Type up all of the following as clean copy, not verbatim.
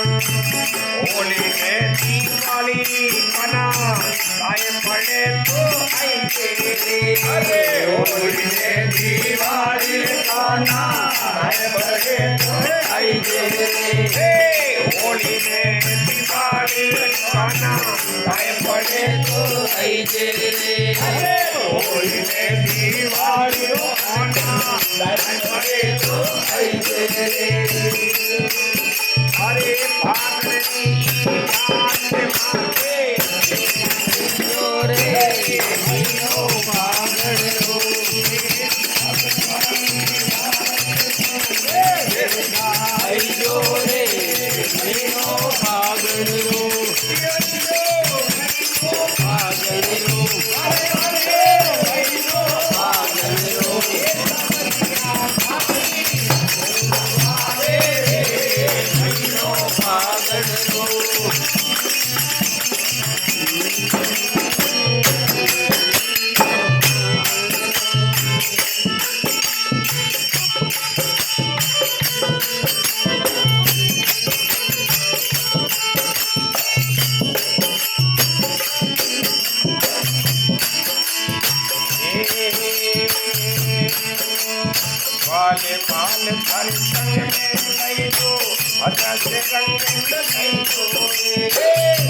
होली में दिवाली मना आए पड़े तो आएंगे अरे होली में दिवाली मना आए पड़े तो आएंगे होली में दिवाली मना आए पड़े तो आएंगे अरे होली में दिवाली मना आए पड़े तो आएंगे अरे भागनी जान माते जोरे महीनो भागड़ो जोरे महीनो भागड़ो भागड़ो वाले पाल भर संग में लई दो अदा से रंग लई दो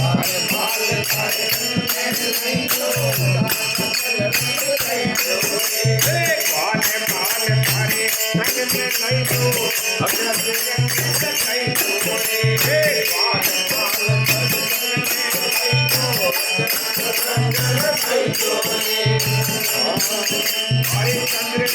वाले पाल भर संग में लई दो वाले पाल भरे संग में लई दो अदा से रंग लई दो वाले पाल भर संग में लई दो रंग लई दो हरे चंद्र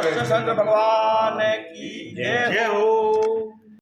कृष्ण चंद्र भगवान